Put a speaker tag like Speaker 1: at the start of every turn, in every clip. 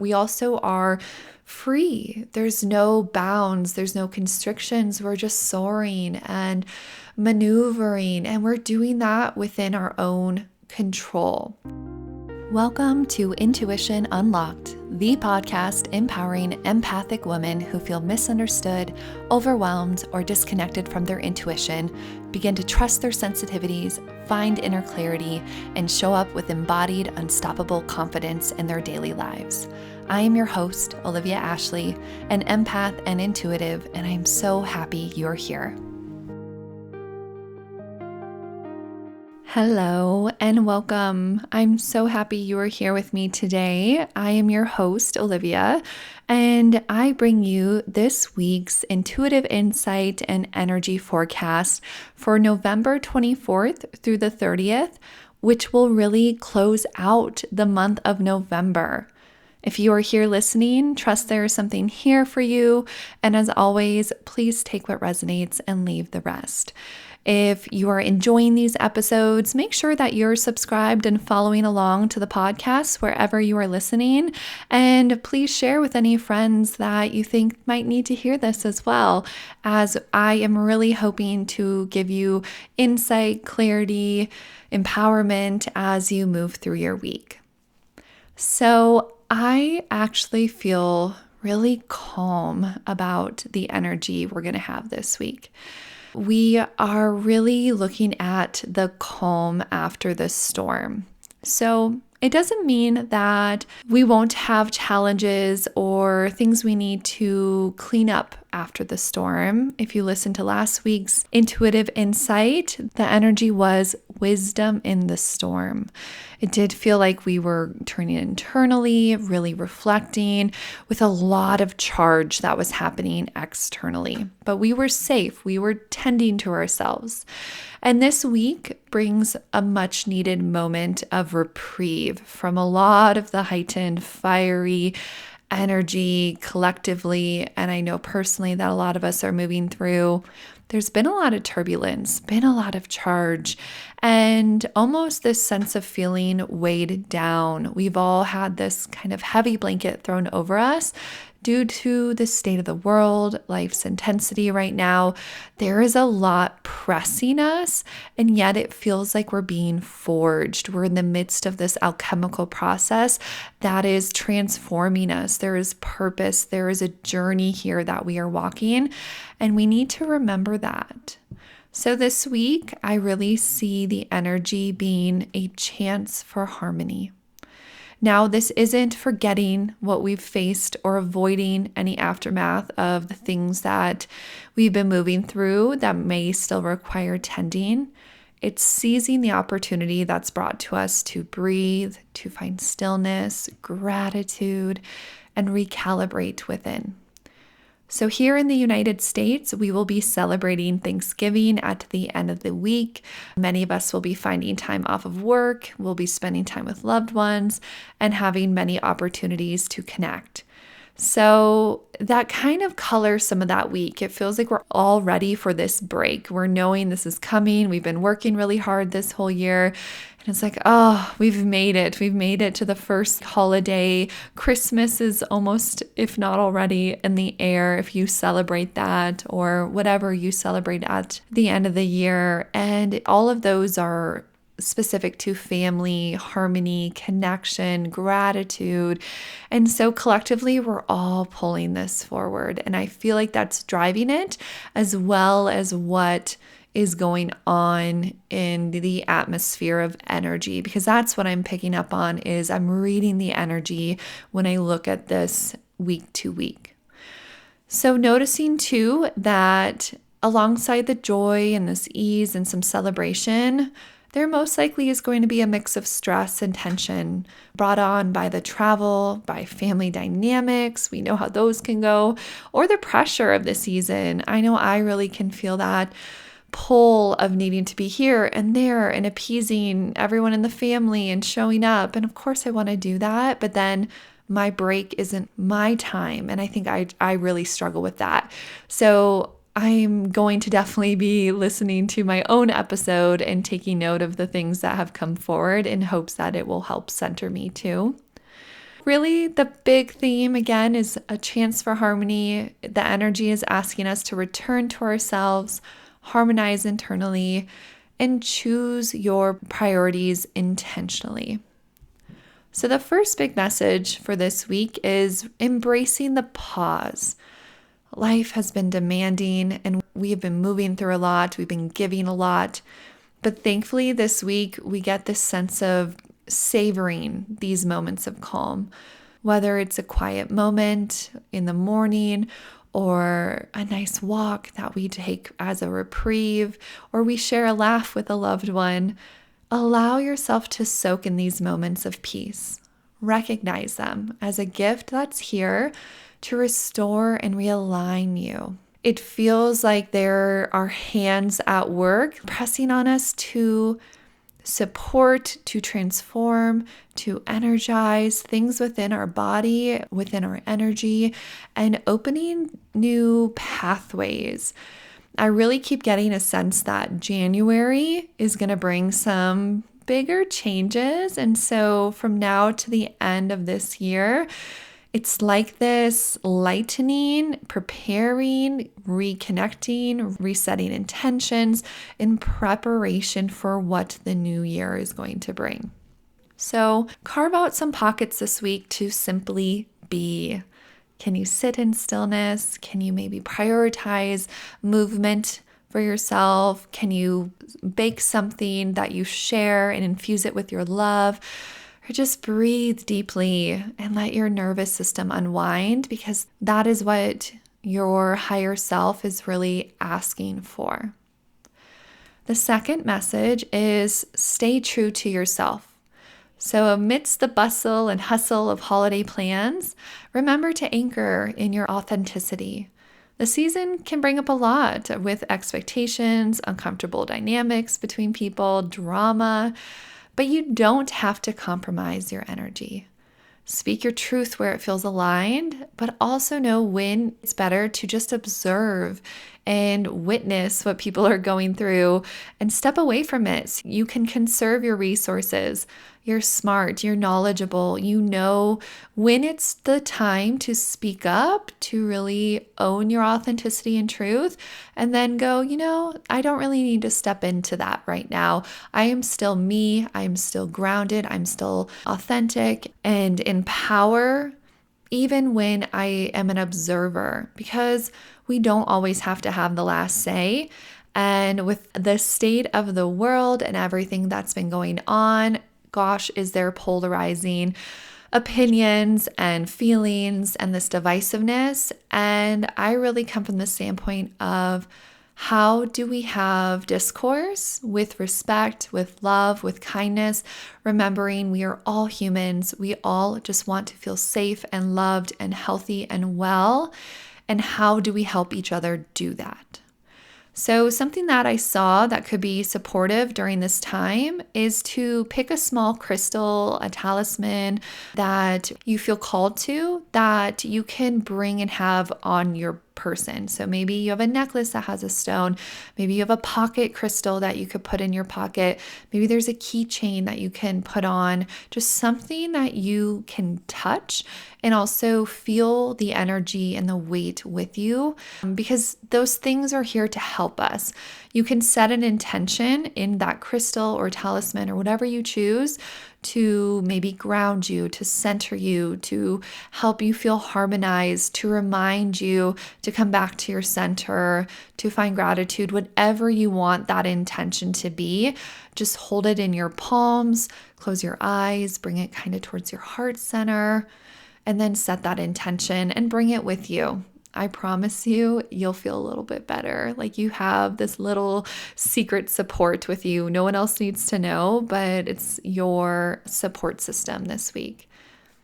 Speaker 1: We also are free. There's no bounds, there's no constrictions. We're just soaring and maneuvering, and we're doing that within our own control. Welcome to Intuition Unlocked, the podcast empowering empathic women who feel misunderstood, overwhelmed, or disconnected from their intuition, begin to trust their sensitivities, find inner clarity, and show up with embodied, unstoppable confidence in their daily lives. I am your host, Olivia Ashley, an empath and intuitive, and I am so happy you're here. Hello and welcome. I'm so happy you are here with me today. I am your host, Olivia, and I bring you this week's intuitive insight and energy forecast for November 24th through the 30th, which will really close out the month of November. If you are here listening, trust there is something here for you. And as always, please take what resonates and leave the rest. If you are enjoying these episodes, make sure that you're subscribed and following along to the podcast wherever you are listening. And please share with any friends that you think might need to hear this as well, as I am really hoping to give you insight, clarity, empowerment as you move through your week. So I actually feel really calm about the energy we're going to have this week. We are really looking at the calm after the storm. So it doesn't mean that we won't have challenges or things we need to clean up after the storm. If you listen to last week's intuitive insight, the energy was wisdom in the storm. It did feel like we were turning internally, really reflecting with a lot of charge that was happening externally. But we were safe. We were tending to ourselves. And this week brings a much needed moment of reprieve from a lot of the heightened, fiery energy collectively. And I know personally that a lot of us are moving through. There's been a lot of turbulence, been a lot of charge, and almost this sense of feeling weighed down. We've all had this kind of heavy blanket thrown over us due to the state of the world, life's intensity right now. There is a lot pressing us, and yet it feels like we're being forged. We're in the midst of this alchemical process that is transforming us. There is purpose. There is a journey here that we are walking, and we need to remember that. So this week, I really see the energy being a chance for harmony. Now, this isn't forgetting what we've faced or avoiding any aftermath of the things that we've been moving through that may still require tending. It's seizing the opportunity that's brought to us to breathe, to find stillness, gratitude, and recalibrate within. So here in the United States, we will be celebrating Thanksgiving at the end of the week. Many of us will be finding time off of work, we'll be spending time with loved ones, and having many opportunities to connect. So that kind of colors some of that week. It feels like we're all ready for this break. We're knowing this is coming. We've been working really hard this whole year. And it's like, oh, we've made it. We've made it to the first holiday. Christmas is almost, if not already, in the air if you celebrate that, or whatever you celebrate at the end of the year. And all of those are specific to family, harmony, connection, gratitude. And so collectively, we're all pulling this forward. And I feel like that's driving it, as well as what is going on in the atmosphere of energy, because that's what I'm picking up on. Is I'm reading the energy when I look at this week to week. So noticing too that alongside the joy and this ease and some celebration, there most likely is going to be a mix of stress and tension brought on by the travel, by family dynamics. We know how those can go, or the pressure of the season. I know I really can feel that pull of needing to be here and there and appeasing everyone in the family and showing up. And of course I want to do that, but then my break isn't my time. And I think I really struggle with that. So I'm going to definitely be listening to my own episode and taking note of the things that have come forward in hopes that it will help center me too. really, the big theme again is a chance for harmony. The energy is asking us to return to ourselves, harmonize internally, and choose your priorities intentionally. So, the first big message for this week is embracing the pause. Life has been demanding and we have been moving through a lot. We've been giving a lot. But thankfully, this week, we get this sense of savoring these moments of calm, whether it's a quiet moment in the morning or a nice walk that we take as a reprieve, or we share a laugh with a loved one. Allow yourself to soak in these moments of peace. Recognize them as a gift that's here to restore and realign you. It feels like there are hands at work pressing on us to support, to transform, to energize things within our body, within our energy, and opening new pathways. I really keep getting a sense that January is going to bring some bigger changes. And so from now to the end of this year, it's like this lightening, preparing, reconnecting, resetting intentions in preparation for what the new year is going to bring. So carve out some pockets this week to simply be. Can you sit in stillness? Can you maybe prioritize movement for yourself? Can you bake something that you share and infuse it with your love? Or just breathe deeply and let your nervous system unwind, because that is what your higher self is really asking for. The second message is stay true to yourself. So amidst the bustle and hustle of holiday plans, remember to anchor in your authenticity. The season can bring up a lot with expectations, uncomfortable dynamics between people, drama, but you don't have to compromise your energy. Speak your truth where it feels aligned, but also know when it's better to just observe and witness what people are going through and step away from it. So you can conserve your resources. You're smart, you're knowledgeable, you know when it's the time to speak up, to really own your authenticity and truth, and then go, I don't really need to step into that right now. I am still me, I am still grounded, I'm still authentic and in power, even when I am an observer, because we don't always have to have the last say. And with the state of the world and everything that's been going on, gosh, is there polarizing opinions and feelings and this divisiveness. And I really come from the standpoint of how do we have discourse with respect, with love, with kindness, remembering we are all humans. We all just want to feel safe and loved and healthy and well. And how do we help each other do that? So something that I saw that could be supportive during this time is to pick a small crystal, a talisman that you feel called to, that you can bring and have on your person. So maybe you have a necklace that has a stone. Maybe you have a pocket crystal that you could put in your pocket. Maybe there's a keychain that you can put on, just something that you can touch and also feel the energy and the weight with you, because those things are here to help us. You can set an intention in that crystal or talisman or whatever you choose to maybe ground you, to center you, to help you feel harmonized, to remind you to come back to your center, to find gratitude, whatever you want that intention to be. Just hold it in your palms, close your eyes, bring it kind of towards your heart center, and then set that intention and bring it with you. I promise you, you'll feel a little bit better. Like you have this little secret support with you. No one else needs to know, but it's your support system this week.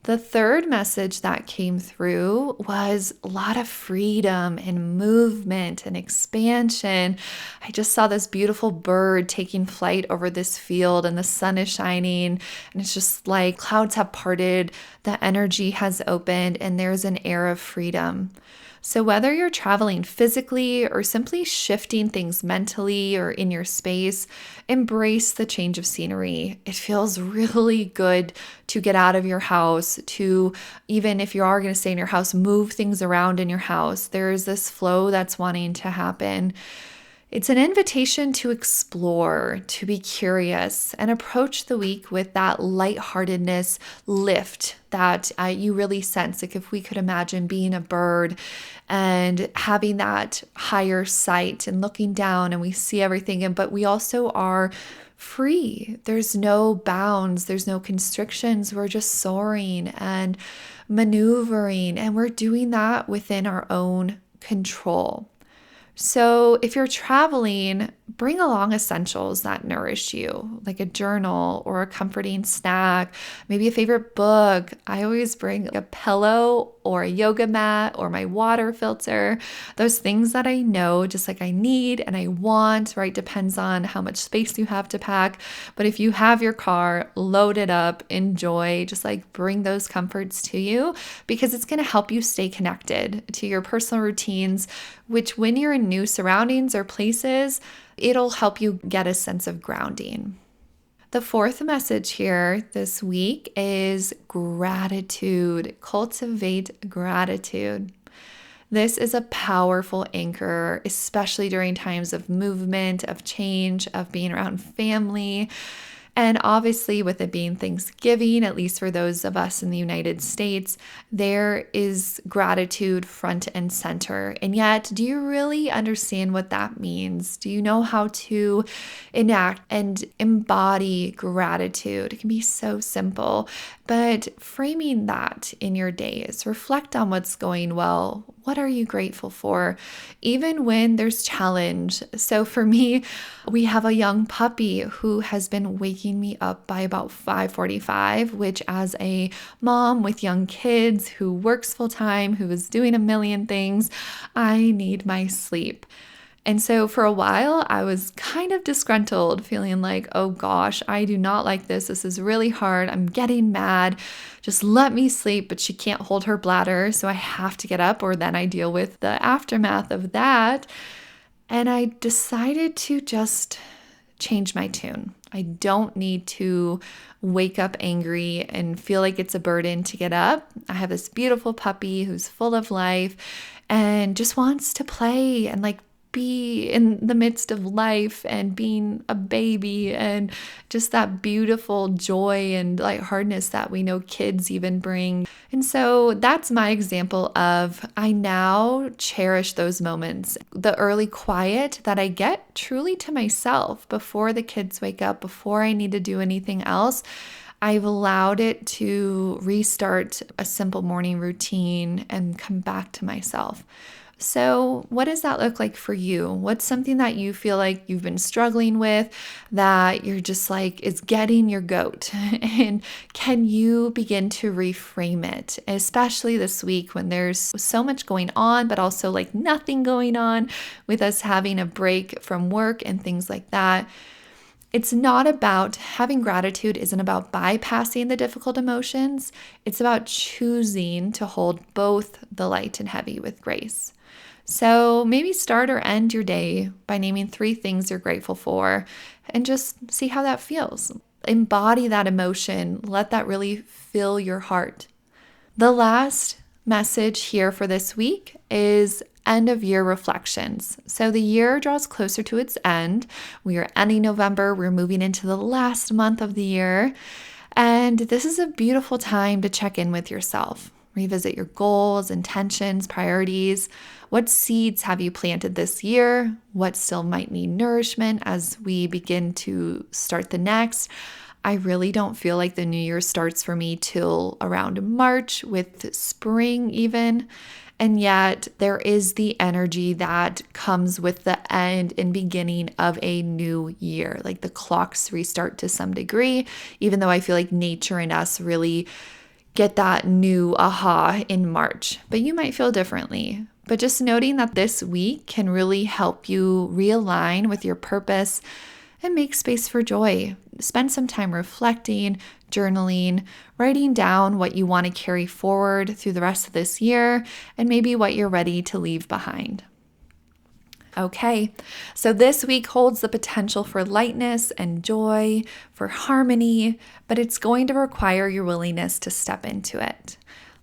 Speaker 1: The third message that came through was a lot of freedom and movement and expansion. I just saw this beautiful bird taking flight over this field and the sun is shining and it's just like clouds have parted, the energy has opened and there's an air of freedom. So, whether you're traveling physically or simply shifting things mentally or in your space, embrace the change of scenery. It feels really good to get out of your house, to even if you are going to stay in your house, move things around in your house. There's this flow that's wanting to happen. It's an invitation to explore, to be curious, and approach the week with that lightheartedness lift that you really sense. Like if we could imagine being a bird and having that higher sight and looking down and we see everything, but we also are free. There's no bounds, there's no constrictions. We're just soaring and maneuvering, and we're doing that within our own control. So, if you're traveling, bring along essentials that nourish you, like a journal or a comforting snack, maybe a favorite book. I always bring a pillow or a yoga mat or my water filter, those things that I know just like I need and I want, right? Depends on how much space you have to pack. But if you have your car, load it up, enjoy, just like bring those comforts to you because it's going to help you stay connected to your personal routines, which when you're in new surroundings or places, it'll help you get a sense of grounding. The fourth message here this week is gratitude. Cultivate gratitude. This is a powerful anchor, especially during times of movement, of change, of being around family. And obviously, with it being Thanksgiving, at least for those of us in the United States, there is gratitude front and center. And yet, do you really understand what that means? Do you know how to enact and embody gratitude? It can be so simple, but framing that in your days, reflect on what's going well. What are you grateful for? Even when there's challenge. So for me, we have a young puppy who has been waking me up by about 5:45, which as a mom with young kids who works full time, who is doing a million things, I need my sleep. And so for a while, I was kind of disgruntled, feeling like, oh gosh, I do not like this. This is really hard. I'm getting mad. Just let me sleep. But she can't hold her bladder. So I have to get up, or then I deal with the aftermath of that. And I decided to just change my tune. I don't need to wake up angry and feel like it's a burden to get up. I have this beautiful puppy who's full of life and just wants to play and like be in the midst of life and being a baby and just that beautiful joy and lightheartedness that we know kids even bring. And so that's my example of I now cherish those moments, the early quiet that I get truly to myself before the kids wake up, before I need to do anything else. I've allowed it to restart a simple morning routine and come back to myself. So what does that look like for you? What's something that you feel like you've been struggling with that you're just like is getting your goat? And can you begin to reframe it, especially this week when there's so much going on, but also like nothing going on with us having a break from work and things like that? It's not about having gratitude, isn't about bypassing the difficult emotions. It's about choosing to hold both the light and heavy with grace. So maybe start or end your day by naming 3 things you're grateful for and just see how that feels. Embody that emotion. Let that really fill your heart. The last message here for this week is end of year reflections. So the year draws closer to its end. We are ending November. We're moving into the last month of the year. And this is a beautiful time to check in with yourself. Revisit your goals, intentions, priorities. What seeds have you planted this year? What still might need nourishment as we begin to start the next? I really don't feel like the new year starts for me till around March with spring even. And yet there is the energy that comes with the end and beginning of a new year. Like the clocks restart to some degree, even though I feel like nature and us really get that new aha in March. But you might feel differently. But just noting that this week can really help you realign with your purpose and make space for joy. Spend some time reflecting, journaling, writing down what you want to carry forward through the rest of this year, and maybe what you're ready to leave behind. Okay, so this week holds the potential for lightness and joy, for harmony, but it's going to require your willingness to step into it.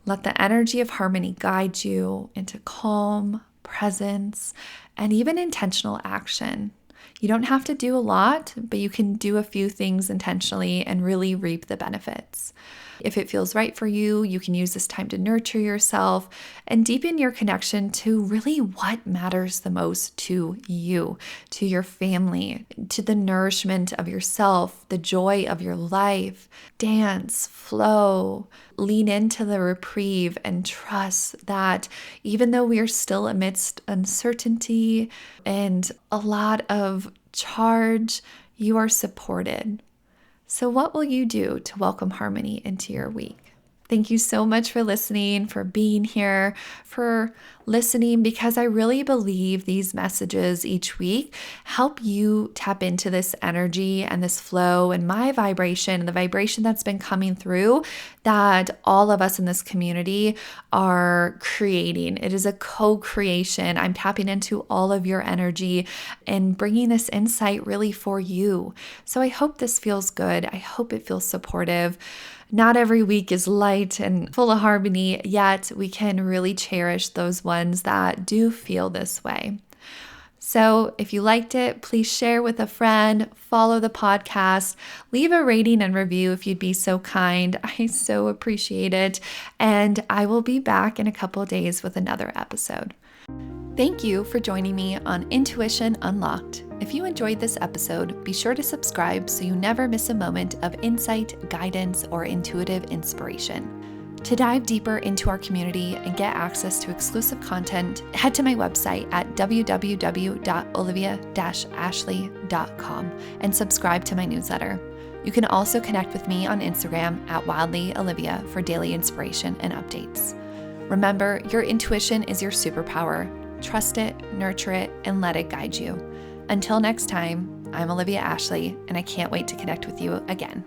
Speaker 1: Let the energy of harmony guide you into calm, presence, and even intentional action. You don't have to do a lot, but you can do a few things intentionally and really reap the benefits. If it feels right for you, you can use this time to nurture yourself and deepen your connection to really what matters the most to you, to your family, to the nourishment of yourself, the joy of your life. Dance, flow, lean into the reprieve, and trust that even though we are still amidst uncertainty and a lot of charge, you are supported. So what will you do to welcome harmony into your week? Thank you so much for listening, for being here, for listening, because I really believe these messages each week help you tap into this energy and this flow and my vibration and the vibration that's been coming through that all of us in this community are creating. It is a co-creation. I'm tapping into all of your energy and bringing this insight really for you. So I hope this feels good. I hope it feels supportive. Not every week is light and full of harmony, yet we can really cherish those ones that do feel this way. So if you liked it, please share with a friend, follow the podcast, leave a rating and review if you'd be so kind. I so appreciate it. And I will be back in a couple of days with another episode. Thank you for joining me on Intuition Unlocked. If you enjoyed this episode, be sure to subscribe so you never miss a moment of insight, guidance, or intuitive inspiration. To dive deeper into our community and get access to exclusive content, head to my website at www.olivia-ashley.com and subscribe to my newsletter. You can also connect with me on Instagram at wildlyolivia for daily inspiration and updates. Remember, your intuition is your superpower. Trust it, nurture it, and let it guide you. Until next time, I'm Olivia Ashley, and I can't wait to connect with you again.